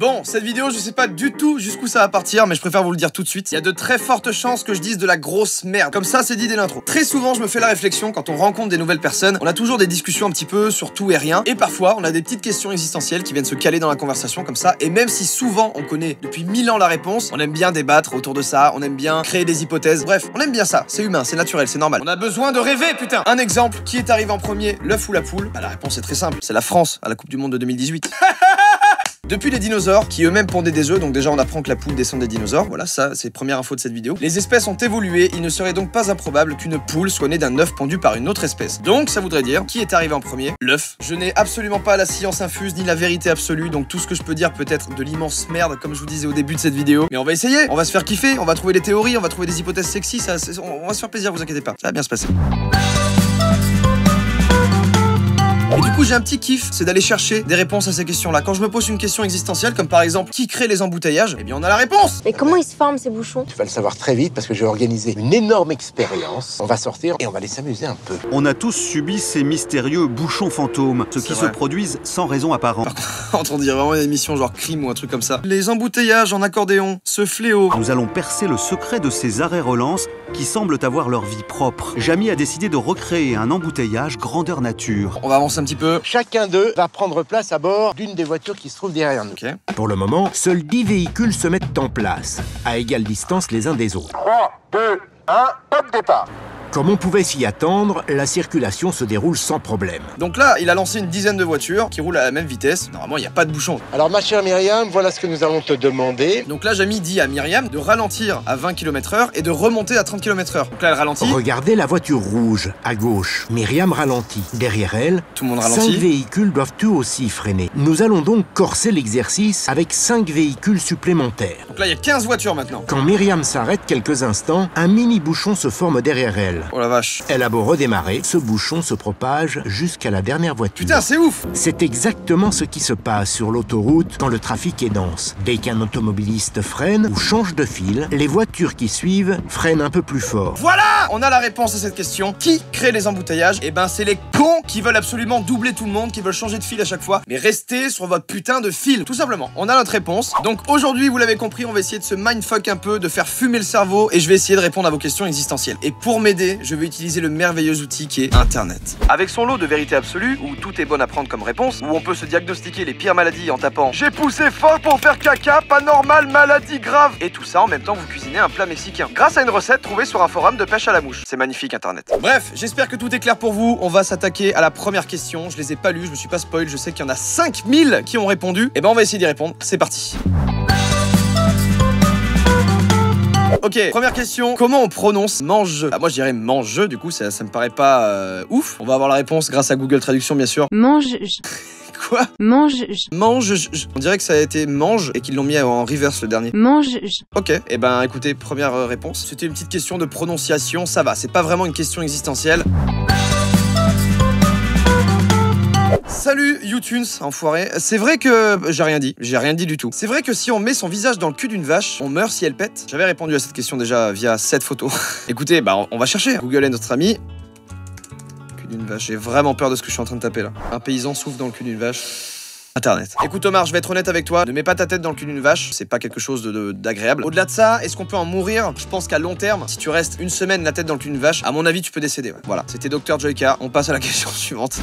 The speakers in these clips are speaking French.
Bon, cette vidéo, je sais pas du tout jusqu'où ça va partir, mais je préfère vous le dire tout de suite. Il y a de très fortes chances que je dise de la grosse merde. Comme ça, c'est dit dès l'intro. Très souvent, je me fais la réflexion quand on rencontre des nouvelles personnes. On a toujours des discussions un petit peu sur tout et rien. Et parfois, on a des petites questions existentielles qui viennent se caler dans la conversation comme ça. Et même si souvent, on connaît depuis 1000 ans la réponse, on aime bien débattre autour de ça. On aime bien créer des hypothèses. Bref, on aime bien ça. C'est humain, c'est naturel, c'est normal. On a besoin de rêver, putain. Un exemple, qui est arrivé en premier, l'œuf ou la poule? Bah, la réponse est très simple. C'est la France à la Coupe du Monde de 2018. Depuis les dinosaures, qui eux-mêmes pondaient des œufs, donc déjà on apprend que la poule descend des dinosaures, voilà, ça c'est première info de cette vidéo. Les espèces ont évolué, il ne serait donc pas improbable qu'une poule soit née d'un œuf pondu par une autre espèce. Donc ça voudrait dire, qui est arrivé en premier? L'œuf. Je n'ai absolument pas la science infuse ni la vérité absolue, donc tout ce que je peux dire peut être de l'immense merde, comme je vous disais au début de cette vidéo. Mais on va essayer, on va se faire kiffer, on va trouver des théories, on va trouver des hypothèses sexy, on va se faire plaisir, vous inquiétez pas, ça va bien se passer. Et du coup j'ai un petit kiff, c'est d'aller chercher des réponses à ces questions-là. Quand je me pose une question existentielle, comme par exemple qui crée les embouteillages, eh bien on a la réponse. Mais comment ils se forment ces bouchons? Tu vas le savoir très vite parce que je vais organiser une énorme expérience. On va sortir et on va aller s'amuser un peu. On a tous subi ces mystérieux bouchons fantômes, ceux qui se produisent sans raison apparente. Par contre, on dirait vraiment une émission genre crime ou un truc comme ça. Les embouteillages en accordéon, ce fléau. Nous allons percer le secret de ces arrêts-relances qui semblent avoir leur vie propre. Jamy a décidé de recréer un embouteillage grandeur nature. On va avancer un petit peu. Chacun d'eux va prendre place à bord d'une des voitures qui se trouve derrière nous. Ok. Pour le moment, seuls 10 véhicules se mettent en place, à égale distance les uns des autres. 3, 2, 1, top départ. Comme on pouvait s'y attendre, la circulation se déroule sans problème. Donc là, il a lancé une dizaine de voitures qui roulent à la même vitesse. Normalement, il n'y a pas de bouchon. Alors ma chère Myriam, voilà ce que nous allons te demander. Donc là, Jamy dit à Myriam de ralentir à 20 km/h et de remonter à 30 km/h. Donc là, elle ralentit. Regardez la voiture rouge, à gauche. Myriam ralentit. Derrière elle, Tout le monde ralentit. 5 véhicules doivent eux aussi freiner. Nous allons donc corser l'exercice avec 5 véhicules supplémentaires. Donc là, il y a 15 voitures maintenant. Quand Myriam s'arrête quelques instants, un mini-bouchon se forme derrière elle. Oh la vache. Elle a beau redémarrer, ce bouchon se propage jusqu'à la dernière voiture. Putain, c'est ouf. C'est exactement ce qui se passe sur l'autoroute quand le trafic est dense. Dès qu'un automobiliste freine ou change de fil, les voitures qui suivent freinent un peu plus fort. Voilà, on a la réponse à cette question. Qui crée les embouteillages? Eh ben, c'est les cons qui veulent absolument doubler tout le monde, qui veulent changer de fil à chaque fois. Mais restez sur votre putain de fil. Tout simplement, on a notre réponse. Donc aujourd'hui, vous l'avez compris, on va essayer de se mindfuck un peu, de faire fumer le cerveau, et je vais essayer de répondre à vos questions existentielles. Et pour m'aider, je vais utiliser le merveilleux outil qui est Internet. Avec son lot de vérité absolue, où tout est bon à prendre comme réponse, où on peut se diagnostiquer les pires maladies en tapant « J'ai poussé fort pour faire caca, pas normal, maladie grave !» Et tout ça en même temps vous cuisinez un plat mexicain. Grâce à une recette trouvée sur un forum de pêche à la mouche. C'est magnifique Internet. Bref, j'espère que tout est clair pour vous. On va s'attaquer à la première question. Je les ai pas lues, je me suis pas spoil, je sais qu'il y en a 5000 qui ont répondu. Et ben on va essayer d'y répondre. C'est parti. Ok, première question, comment on prononce mange? Moi je dirais mange, du coup ça me paraît pas ouf. On va avoir la réponse grâce à Google Traduction bien sûr. Mange. Quoi? Mange. Mange. On dirait que ça a été mange et qu'ils l'ont mis en reverse le dernier. Mange. Ok, et ben écoutez, première réponse. C'était une petite question de prononciation, ça va, c'est pas vraiment une question existentielle. Salut YouTunes, enfoiré. C'est vrai que... J'ai rien dit du tout. C'est vrai que si on met son visage dans le cul d'une vache, on meurt si elle pète? J'avais répondu à cette question déjà via cette photo. Écoutez, bah on va chercher. Google est notre ami. Cul d'une vache. J'ai vraiment peur de ce que je suis en train de taper là. Un paysan souffle dans le cul d'une vache. Internet. Écoute Omar, je vais être honnête avec toi, ne mets pas ta tête dans le cul d'une vache, c'est pas quelque chose d'agréable. Au-delà de ça, est-ce qu'on peut en mourir? Je pense qu'à long terme, si tu restes une semaine la tête dans le cul d'une vache, à mon avis tu peux décéder. Ouais. Voilà, c'était Dr Joyka, on passe à la question suivante.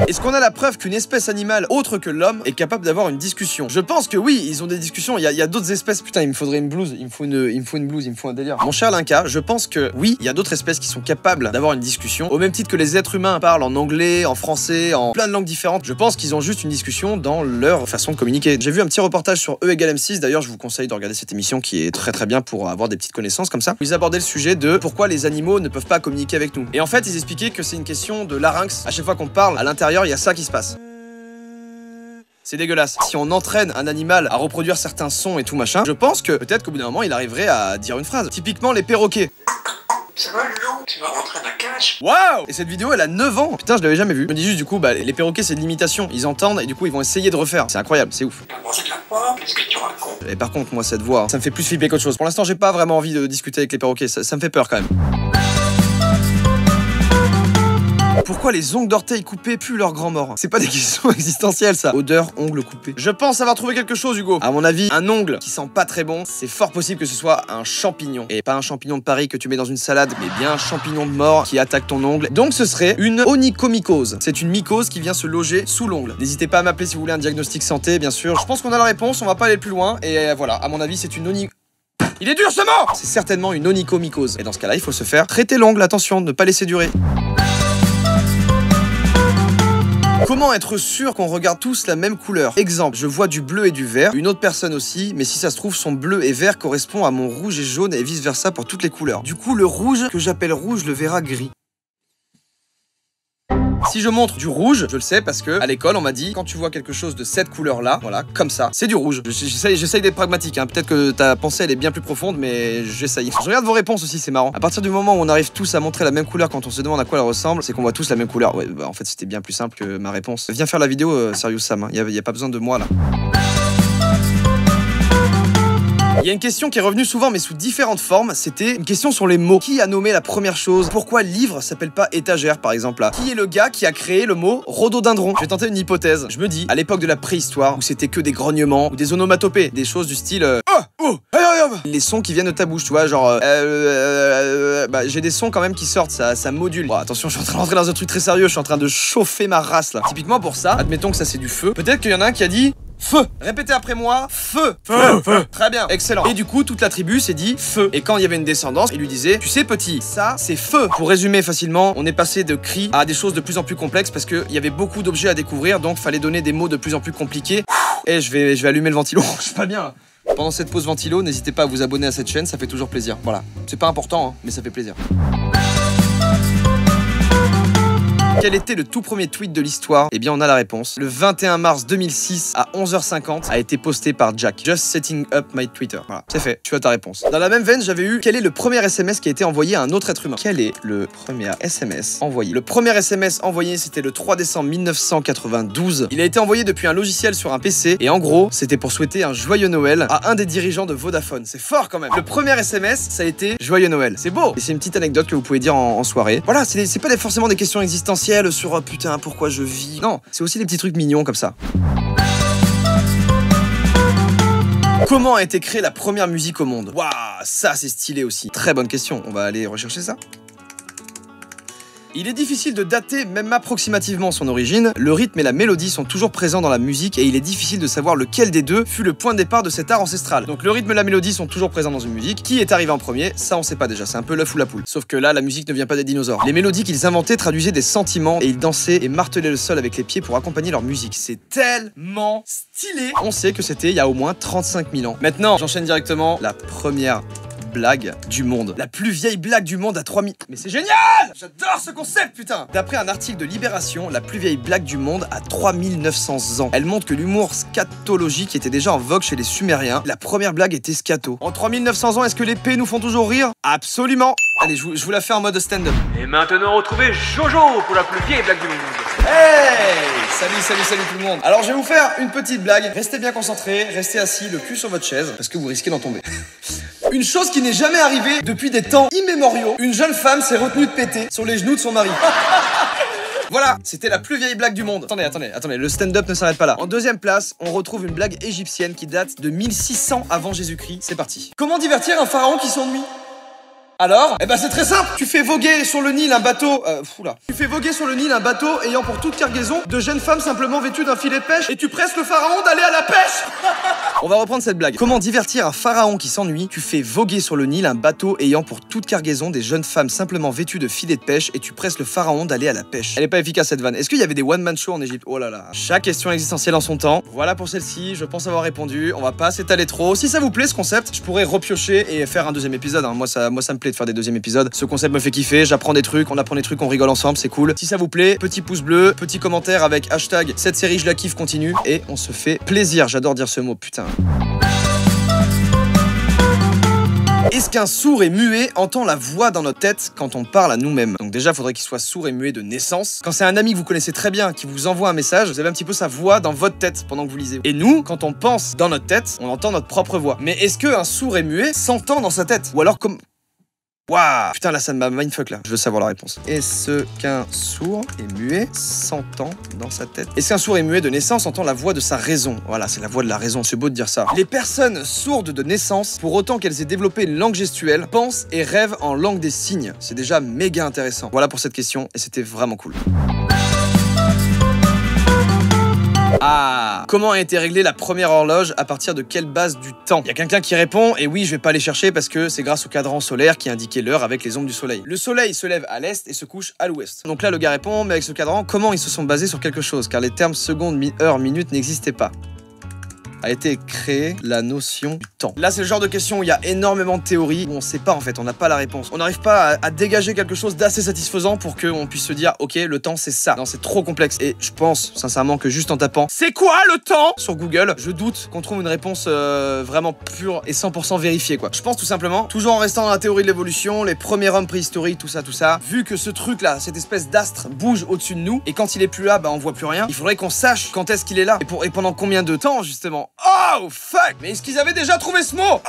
Est-ce qu'on a la preuve qu'une espèce animale autre que l'homme est capable d'avoir une discussion? Je pense que oui, ils ont des discussions. Il y a d'autres espèces. Putain, il me faudrait une blouse. Il me faut une blouse, il me faut un délire. Mon cher Linka, je pense que oui, il y a d'autres espèces qui sont capables d'avoir une discussion. Au même titre que les êtres humains parlent en anglais, en français, en plein de langues différentes. Je pense qu'ils ont juste une discussion dans leur façon de communiquer. J'ai vu un petit reportage sur E égale M6. D'ailleurs, je vous conseille de regarder cette émission qui est très très bien pour avoir des petites connaissances comme ça. Ils abordaient le sujet de pourquoi les animaux ne peuvent pas communiquer avec nous. Et en fait, ils expliquaient que c'est une question de larynx. À chaque fois qu'on parle, à l'intérieur, il y a ça qui se passe. C'est dégueulasse. Si on entraîne un animal à reproduire certains sons et tout machin, je pense que peut-être qu'au bout d'un moment, il arriverait à dire une phrase. Typiquement les perroquets. Ça va, Lou? Tu vas rentrer à la cage? Waouh! Et cette vidéo, elle a 9 ans. Putain, je l'avais jamais vue. Je me dis juste, du coup, bah, les perroquets, c'est de l'imitation. Ils entendent et du coup, ils vont essayer de refaire. C'est incroyable, c'est ouf. T'as mangé de la poire? Qu'est-ce que tu racontes? Et par contre, moi, cette voix, ça me fait plus flipper qu'autre chose. Pour l'instant, j'ai pas vraiment envie de discuter avec les perroquets. Ça me fait peur quand même. Pourquoi les ongles d'orteils coupés puent leur grand mort? C'est pas des questions existentielles ça. Odeur, ongles coupés. Je pense avoir trouvé quelque chose, Hugo. À mon avis, un ongle qui sent pas très bon, c'est fort possible que ce soit un champignon. Et pas un champignon de Paris que tu mets dans une salade, mais bien un champignon de mort qui attaque ton ongle. Donc ce serait une onychomycose. C'est une mycose qui vient se loger sous l'ongle. N'hésitez pas à m'appeler si vous voulez un diagnostic santé, bien sûr. Je pense qu'on a la réponse, on va pas aller plus loin. Et voilà, à mon avis, c'est une Il est dur ce mot! C'est certainement une onychomycose. Et dans ce cas-là, il faut se faire traiter l'ongle, attention, ne pas laisser durer. Comment être sûr qu'on regarde tous la même couleur? Exemple, je vois du bleu et du vert, une autre personne aussi, mais si ça se trouve, son bleu et vert correspond à mon rouge et jaune et vice versa pour toutes les couleurs. Du coup, le rouge que j'appelle rouge le verra gris. Si je montre du rouge, je le sais parce que à l'école on m'a dit quand tu vois quelque chose de cette couleur là, voilà, comme ça, c'est du rouge. J'essaye d'être pragmatique, hein. Peut-être que ta pensée elle est bien plus profonde, mais j'essaye. Je regarde vos réponses aussi, c'est marrant. À partir du moment où on arrive tous à montrer la même couleur quand on se demande à quoi elle ressemble, c'est qu'on voit tous la même couleur. Ouais, bah, en fait c'était bien plus simple que ma réponse. Viens faire la vidéo, Serious Sam, hein. Y a pas besoin de moi là. Il y a une question qui est revenue souvent mais sous différentes formes, c'était une question sur les mots. Qui a nommé la première chose? Pourquoi livre s'appelle pas étagère par exemple là? Qui est le gars qui a créé le mot rhododendron? Je vais tenter une hypothèse. Je me dis, à l'époque de la préhistoire, où c'était que des grognements ou des onomatopées, des choses du style les sons qui viennent de ta bouche, tu vois, genre bah, j'ai des sons quand même qui sortent, ça module. Bon, attention, je suis en train de rentrer dans un truc très sérieux, je suis en train de chauffer ma race là. Typiquement pour ça, admettons que ça c'est du feu. Peut-être qu'il y en a un qui a dit feu. Répétez après moi, feu. Feu, feu. Très bien, excellent. Et du coup, toute la tribu s'est dit feu. Et quand il y avait une descendance, il lui disait, tu sais petit, ça c'est feu. Pour résumer facilement, on est passé de cris à des choses de plus en plus complexes parce qu'il y avait beaucoup d'objets à découvrir, donc fallait donner des mots de plus en plus compliqués. Et je vais allumer le ventilo. Je suis pas bien là. Pendant cette pause ventilo, n'hésitez pas à vous abonner à cette chaîne, ça fait toujours plaisir. Voilà, c'est pas important, hein, mais ça fait plaisir. Quel était le tout premier tweet de l'histoire? Eh bien, on a la réponse. Le 21 mars 2006 à 11h50 a été posté par Jack. Just setting up my Twitter. Voilà, c'est fait. Tu as ta réponse. Dans la même veine, j'avais eu quel est le premier SMS qui a été envoyé à un autre être humain? Quel est le premier SMS envoyé? Le premier SMS envoyé, c'était le 3 décembre 1992. Il a été envoyé depuis un logiciel sur un PC et en gros, c'était pour souhaiter un joyeux Noël à un des dirigeants de Vodafone. C'est fort quand même. Le premier SMS, ça a été joyeux Noël. C'est beau. Et c'est une petite anecdote que vous pouvez dire en soirée. Voilà, c'est pas forcément des questions existentielles sur oh, putain pourquoi je vis. Non, c'est aussi des petits trucs mignons comme ça. Comment a été créée la première musique au monde? Waouh, ça c'est stylé aussi. Très bonne question, on va aller rechercher ça. Il est difficile de dater même approximativement son origine, le rythme et la mélodie sont toujours présents dans la musique et il est difficile de savoir lequel des deux fut le point de départ de cet art ancestral. Donc le rythme et la mélodie sont toujours présents dans une musique, qui est arrivé en premier, ça on sait pas déjà, c'est un peu l'œuf ou la poule. Sauf que là, la musique ne vient pas des dinosaures. Les mélodies qu'ils inventaient traduisaient des sentiments et ils dansaient et martelaient le sol avec les pieds pour accompagner leur musique. C'est tellement stylé. On sait que c'était il y a au moins 35 000 ans. Maintenant, j'enchaîne directement la première blague du monde. La plus vieille blague du monde à 3000... Mais c'est génial! J'adore ce concept, putain! D'après un article de Libération, la plus vieille blague du monde a 3900 ans. Elle montre que l'humour scatologique était déjà en vogue chez les Sumériens. La première blague était scato. En 3900 ans, est-ce que les P nous font toujours rire? Absolument! Allez, je vous la fais en mode stand-up. Et maintenant, retrouvez Jojo pour la plus vieille blague du monde. Hey! Salut tout le monde. Alors je vais vous faire une petite blague. Restez bien concentrés, restez assis le cul sur votre chaise, parce que vous risquez d'en tomber. Une chose qui n'est jamais arrivée depuis des temps immémoriaux, une jeune femme s'est retenue de péter sur les genoux de son mari. Voilà, c'était la plus vieille blague du monde. Attendez, le stand-up ne s'arrête pas là. En deuxième place, on retrouve une blague égyptienne qui date de 1600 avant Jésus-Christ. C'est parti. Comment divertir un pharaon qui s'ennuie? Alors, eh ben c'est très simple. Tu fais voguer sur le Nil un bateau... Tu fais voguer sur le Nil un bateau ayant pour toute cargaison de jeunes femmes simplement vêtues d'un filet de pêche et tu presses le pharaon d'aller à la pêche. On va reprendre cette blague. Comment divertir un pharaon qui s'ennuie? Tu fais voguer sur le Nil un bateau ayant pour toute cargaison des jeunes femmes simplement vêtues de filets de pêche et tu presses le pharaon d'aller à la pêche. Elle est pas efficace cette vanne. Est-ce qu'il y avait des one-man shows en Égypte? Oh là là. Chaque question existentielle en son temps. Voilà pour celle-ci, je pense avoir répondu. On va pas s'étaler trop. Si ça vous plaît ce concept, je pourrais repiocher et faire un deuxième épisode. Hein. Moi ça me plaît de faire des deuxièmes épisodes. Ce concept me fait kiffer, j'apprends des trucs, on apprend des trucs, on rigole ensemble, c'est cool. Si ça vous plaît, petit pouce bleu, petit commentaire avec hashtag cette série je la kiffe continue et on se fait plaisir. J'adore dire ce mot, putain. Est-ce qu'un sourd et muet entend la voix dans notre tête quand on parle à nous-mêmes? Donc déjà, il faudrait qu'il soit sourd et muet de naissance. Quand c'est un ami que vous connaissez très bien qui vous envoie un message, vous avez un petit peu sa voix dans votre tête pendant que vous lisez. Et nous, quand on pense dans notre tête, on entend notre propre voix. Mais est-ce qu'un sourd et muet s'entend dans sa tête? Ou alors comme... Waouh! Putain, là, ça m'a mindfuck, là. Je veux savoir la réponse. Est-ce qu'un sourd est muet s'entend dans sa tête? Est-ce qu'un sourd est muet de naissance entend la voix de sa raison? Voilà, c'est la voix de la raison, c'est beau de dire ça. Les personnes sourdes de naissance, pour autant qu'elles aient développé une langue gestuelle, pensent et rêvent en langue des signes. C'est déjà méga intéressant. Voilà pour cette question, et c'était vraiment cool. Ah! Comment a été réglée la première horloge? À partir de quelle base du temps? Il y a quelqu'un qui répond, et oui, je vais pas aller chercher parce que c'est grâce au cadran solaire qui indiquait l'heure avec les ombres du soleil. Le soleil se lève à l'est et se couche à l'ouest. Donc là, le gars répond, mais avec ce cadran, comment ils se sont basés sur quelque chose? Car les termes seconde, heure, minute n'existaient pas. A été créée la notion du temps. Là, c'est le genre de question où il y a énormément de théories où on sait pas en fait, on n'a pas la réponse. On n'arrive pas à dégager quelque chose d'assez satisfaisant pour qu'on puisse se dire ok, le temps c'est ça. Non, c'est trop complexe. Et je pense sincèrement que juste en tapant c'est quoi le temps sur Google, je doute qu'on trouve une réponse vraiment pure et 100% vérifiée quoi. Je pense tout simplement, toujours en restant dans la théorie de l'évolution, les premiers hommes préhistoriques, tout ça, vu que ce truc là, cette espèce d'astre bouge au-dessus de nous et quand il est plus là, bah on voit plus rien. Il faudrait qu'on sache quand est-ce qu'il est là et pendant combien de temps justement. Oh fuck! Mais est-ce qu'ils avaient déjà trouvé ce mot?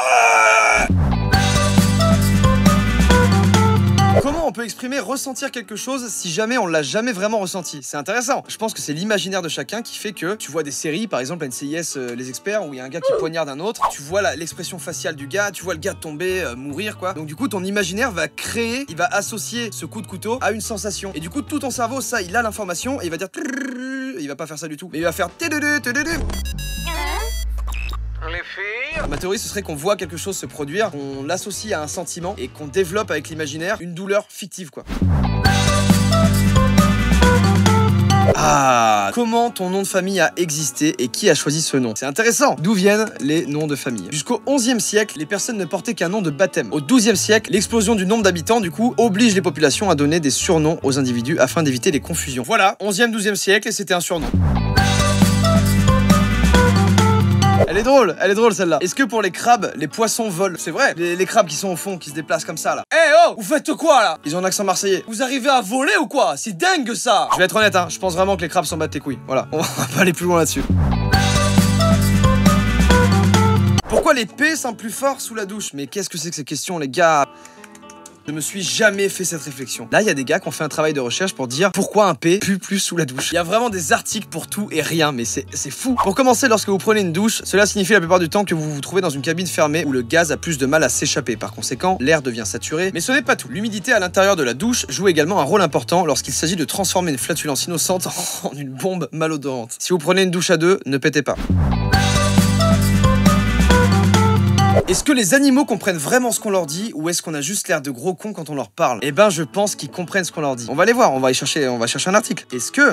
Comment on peut exprimer ressentir quelque chose si jamais on l'a jamais vraiment ressenti? C'est intéressant. Je pense que c'est l'imaginaire de chacun qui fait que tu vois des séries, par exemple NCIS, les experts, où il y a un gars qui poignarde un autre, tu vois l'expression faciale du gars, tu vois le gars tomber, mourir quoi. Donc du coup ton imaginaire va créer, il va associer ce coup de couteau à une sensation. Et du coup tout ton cerveau, ça il a l'information et il va dire il va pas faire ça du tout. Mais il va faire Les filles. ma théorie ce serait qu'on voit quelque chose se produire, qu'on l'associe à un sentiment et qu'on développe avec l'imaginaire une douleur fictive quoi. Ah, comment ton nom de famille a existé et qui a choisi ce nom? C'est intéressant. D'où viennent les noms de famille? Jusqu'au 11e siècle, les personnes ne portaient qu'un nom de baptême. Au 12e siècle, l'explosion du nombre d'habitants, du coup, oblige les populations à donner des surnoms aux individus afin d'éviter les confusions. Voilà, 11e, 12e siècle et c'était un surnom. Elle est drôle celle-là. Est-ce que pour les crabes, les poissons volent? C'est vrai, les crabes qui sont au fond, qui se déplacent comme ça là. Eh oh, vous faites quoi là? Ils ont un accent marseillais. Vous arrivez à voler ou quoi? C'est dingue ça. Je vais être honnête, hein, je pense vraiment que les crabes s'en battent les couilles. Voilà, on va pas aller plus loin là-dessus. Pourquoi les P sentent plus fort sous la douche? Mais qu'est-ce que c'est que ces questions les gars? Je me suis jamais fait cette réflexion. Là, il y a des gars qui ont fait un travail de recherche pour dire pourquoi un P pue plus sous la douche. Il y a vraiment des articles pour tout et rien, mais c'est fou. Pour commencer, lorsque vous prenez une douche, cela signifie la plupart du temps que vous vous trouvez dans une cabine fermée où le gaz a plus de mal à s'échapper. Par conséquent, l'air devient saturé. Mais ce n'est pas tout. L'humidité à l'intérieur de la douche joue également un rôle important lorsqu'il s'agit de transformer une flatulence innocente en une bombe malodorante. Si vous prenez une douche à deux, ne pétez pas. Est-ce que les animaux comprennent vraiment ce qu'on leur dit ou est-ce qu'on a juste l'air de gros cons quand on leur parle? Eh ben je pense qu'ils comprennent ce qu'on leur dit. On va aller voir, on va chercher un article. Est-ce que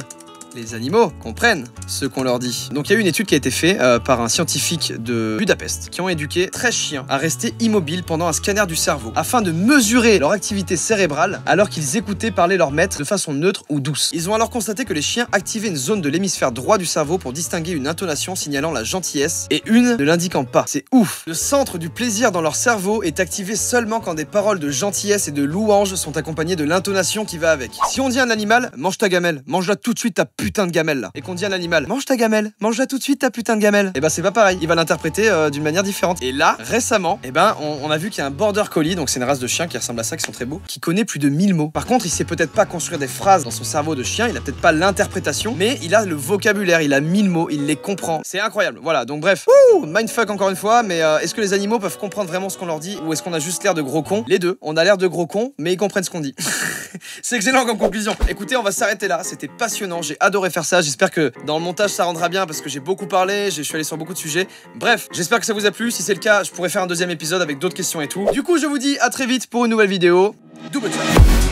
les animaux comprennent ce qu'on leur dit? Donc il y a eu une étude qui a été faite par un scientifique de Budapest qui ont éduqué 13 chiens à rester immobiles pendant un scanner du cerveau afin de mesurer leur activité cérébrale alors qu'ils écoutaient parler leur maître de façon neutre ou douce. Ils ont alors constaté que les chiens activaient une zone de l'hémisphère droit du cerveau pour distinguer une intonation signalant la gentillesse et une ne l'indiquant pas. C'est ouf! Le centre du plaisir dans leur cerveau est activé seulement quand des paroles de gentillesse et de louange sont accompagnées de l'intonation qui va avec. Si on dit à un animal, mange ta gamelle, mange-la tout de suite ta putain de gamelle là. Et qu'on dit à l'animal, mange ta gamelle, mange-la tout de suite ta putain de gamelle. Et ben c'est pas pareil, il va l'interpréter d'une manière différente. Et là, récemment, et ben on a vu qu'il y a un border collie, donc c'est une race de chiens qui ressemble à ça, qui sont très beaux, qui connaît plus de 1000 mots. Par contre, il sait peut-être pas construire des phrases dans son cerveau de chien, il a peut-être pas l'interprétation, mais il a le vocabulaire, il a 1000 mots, il les comprend. C'est incroyable. Voilà, donc bref, mindfuck encore une fois, mais est-ce que les animaux peuvent comprendre vraiment ce qu'on leur dit ou est-ce qu'on a juste l'air de gros cons? Les deux, on a l'air de gros cons, mais ils comprennent ce qu'on dit. C'est excellent comme conclusion. Écoutez, on va s'arrêter là, c'était passionnant, j'ai adoré faire ça, j'espère que dans le montage ça rendra bien parce que j'ai beaucoup parlé, je suis allé sur beaucoup de sujets. Bref, j'espère que ça vous a plu, si c'est le cas, je pourrais faire un deuxième épisode avec d'autres questions et tout. Du coup, je vous dis à très vite pour une nouvelle vidéo. Double ciao.